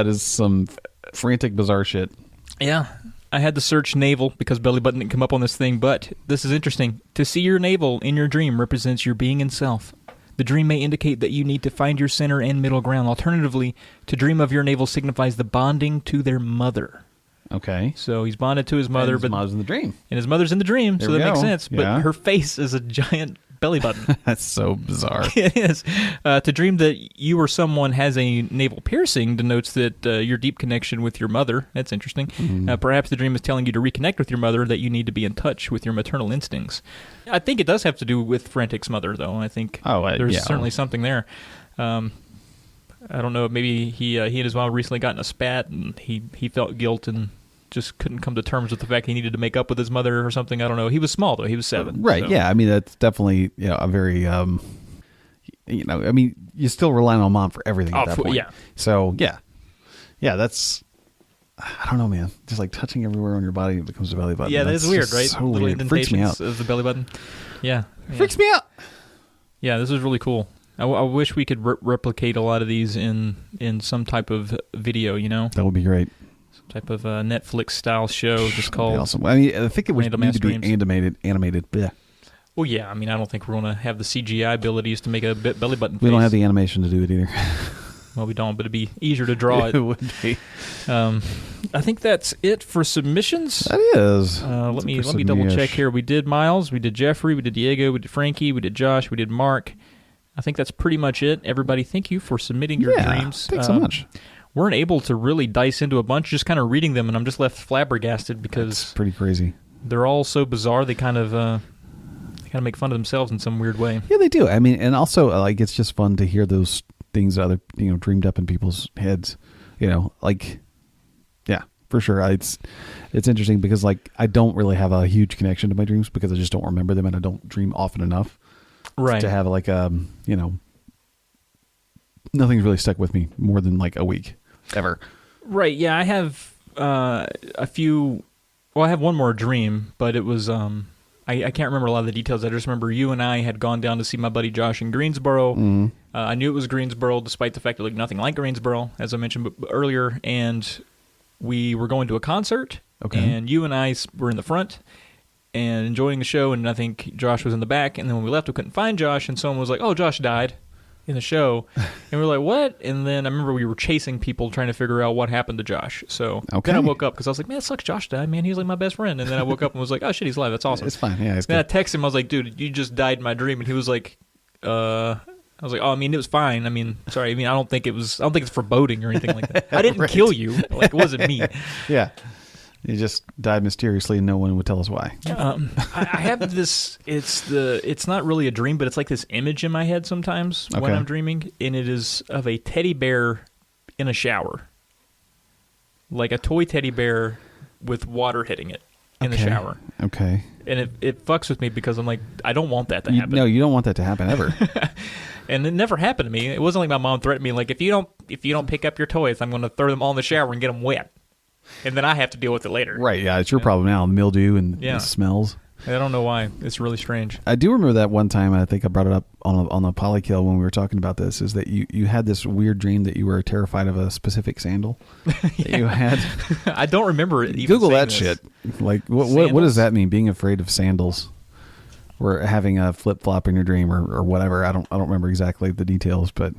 is some frantic, bizarre shit. Yeah. I had to search navel because belly button didn't come up on this thing, but this is interesting. To see your navel in your dream represents your being and self. The dream may indicate that you need to find your center and middle ground. Alternatively, to dream of your navel signifies the bonding to their mother. Okay. So he's bonded to his mother. And his mother's in the dream. And his mother's in the dream, so that makes sense. Yeah. But her face is a giant belly button. That's so bizarre. It is. To dream that you or someone has a navel piercing denotes that your deep connection with your mother. That's interesting. Mm-hmm. Perhaps the dream is telling you to reconnect with your mother, that you need to be in touch with your maternal instincts. I think it does have to do with Frantic's mother, though. I think there's certainly something there. I don't know. Maybe he and his mom recently got in a spat, and he felt guilt and just couldn't come to terms with the fact he needed to make up with his mother or something. I don't know. He was small, though. He was 7. Right, so. Yeah. I mean, that's definitely a very, I mean, you still rely on mom for everything at that point. Yeah. So, yeah. Yeah, that's... I don't know, man. Just like touching everywhere on your body becomes a belly button. Yeah, that That's is weird, just right? So Little weird. Freaks me out. indentations of the belly button. Yeah. Freaks me out. Yeah, this is really cool. I wish we could replicate a lot of these in some type of video, you know? That would be great. Some type of Netflix-style show just called... Awesome. I mean, I think it would Random need Ass to be Dreams. animated. Yeah. Well, yeah, I mean, I don't think we're going to have the CGI abilities to make a belly button face. We don't have the animation to do it either. Well, we don't, but it'd be easier to draw it. It would be. I think that's it for submissions. That is. Let me double check here. We did Miles, we did Jeffrey, we did Diego, we did Frankie, we did Josh, we did Mark. I think that's pretty much it. Everybody, thank you for submitting your dreams. Thanks so much. Weren't able to really dice into a bunch, just kind of reading them, and I'm just left flabbergasted because It's pretty crazy. they're all so bizarre. They kind of make fun of themselves in some weird way. Yeah, they do. I mean, and also like it's just fun to hear those things that other dreamed up in people's heads. Yeah, for sure. It's interesting because like I don't really have a huge connection to my dreams because I just don't remember them and I don't dream often enough. Right. To have like nothing's really stuck with me more than like a week ever. Right. Yeah, I have a few. Well, I have one more dream, but it was I can't remember a lot of the details. I just remember you and I had gone down to see my buddy Josh in Greensboro. Mm-hmm. I knew it was Greensboro, despite the fact it looked nothing like Greensboro, as I mentioned earlier. And we were going to a concert, and you and I were in the front and enjoying the show, and I think Josh was in the back. And then when we left, we couldn't find Josh, and someone was like, "Oh, Josh died in the show." And we were like, "What?" And then I remember we were chasing people trying to figure out what happened to Josh. So then I woke up because I was like, "Man, it sucks Josh died, man. He was like my best friend." And then I woke up and was like, "Oh, shit, he's alive. That's awesome." It's fine. Yeah, it's then good. I texted him. I was like, "Dude, you just died in my dream." And he was like, I was like, "Oh, I mean, it was fine. I mean, sorry. I mean, I don't think it's foreboding or anything like that. I didn't Right. kill you. Like, it wasn't me." Yeah. You just died mysteriously and no one would tell us why. I have this. It's not really a dream, but it's like this image in my head sometimes when I'm dreaming, and it is of a teddy bear in a shower, like a toy teddy bear with water hitting it in the shower. Okay. And it fucks with me because I'm like, I don't want that to happen. No, you don't want that to happen ever. And it never happened to me. It wasn't like my mom threatened me, like, if you don't pick up your toys, I'm going to throw them all in the shower and get them wet. And then I have to deal with it later. Right, yeah, it's your problem now. Mildew and the smells. I don't know why. It's really strange. I do remember that one time, and I think I brought it up on the Polykill when we were talking about this, is that you had this weird dream that you were terrified of a specific sandal that you had. I don't remember it even Google saying that this. shit. Like, what does that mean, being afraid of sandals? Or having a flip-flop in your dream or whatever. I don't remember exactly the details, but...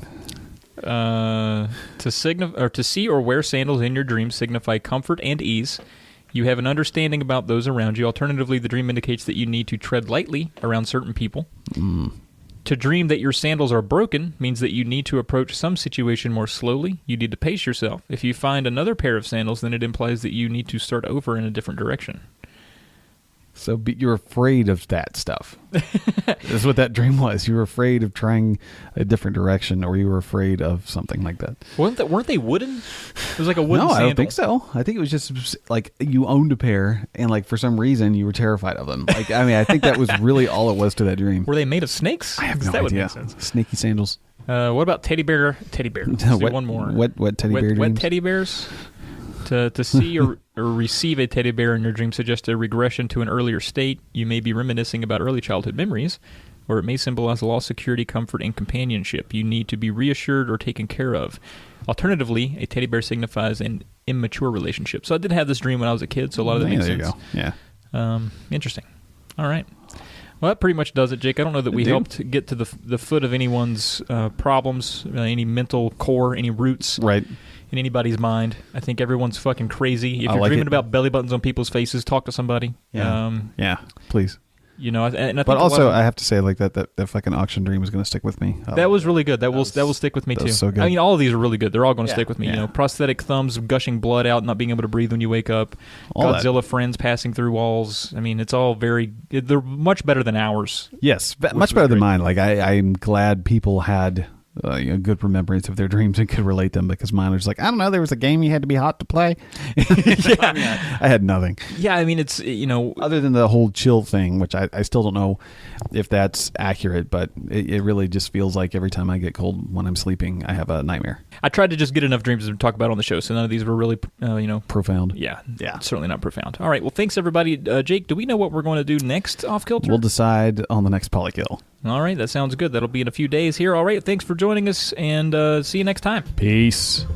To see or wear sandals in your dreams signify comfort and ease. You have an understanding about those around you. Alternatively, the dream indicates that you need to tread lightly around certain people. To dream that your sandals are broken means that you need to approach some situation more slowly. You need to pace yourself. If you find another pair of sandals, then it implies that you need to start over in a different direction. So you're afraid of that stuff. That's what that dream was. You were afraid of trying a different direction, or you were afraid of something like that. Weren't they wooden? It was like a wooden No, sandal. I don't think so. I think it was just like you owned a pair, and like for some reason you were terrified of them. Like, I mean, I think that was really all it was to that dream. Were they made of snakes? I have no that idea. Would make sense. Snaky sandals. What about teddy bear? Let's do one more. What teddy bear dreams? Wet teddy bears? To see or receive a teddy bear in your dream suggests a regression to an earlier state. You may be reminiscing about early childhood memories, or it may symbolize lost security, comfort, and companionship. You need to be reassured or taken care of. Alternatively, a teddy bear signifies an immature relationship. So I did have this dream when I was a kid, so a lot of that makes sense. There you go. Yeah. Interesting. All right. Well, that pretty much does it, Jake. I don't know that we helped get to the foot of anyone's problems, any mental core, any roots. Right. In anybody's mind. I think everyone's fucking crazy. If you're dreaming about belly buttons on people's faces, talk to somebody. Yeah, please. You know, and I think but also I have to say, like that fucking auction dream is going to stick with me. That was really good. That will stick with me too. So good. I mean, all of these are really good. They're all going to stick with me. Yeah. You know, prosthetic thumbs gushing blood out, not being able to breathe when you wake up. All Godzilla friends passing through walls. I mean, it's all they're much better than ours. Yes, much better than mine. Like I'm glad people had good remembrance of their dreams and could relate them, because mine was like, I don't know, there was a game you had to be hot to play. Yeah. I had nothing. Yeah, I mean, it's, other than the whole chill thing, which I still don't know if that's accurate, but it really just feels like every time I get cold when I'm sleeping, I have a nightmare. I tried to just get enough dreams to talk about on the show, so none of these were really, profound. Yeah, certainly not profound. All right, well, thanks, everybody. Jake, do we know what we're going to do next, Off-Killter? We'll decide on the next polykill. All right, that sounds good. That'll be in a few days here. All right, thanks for joining us, and see you next time. Peace.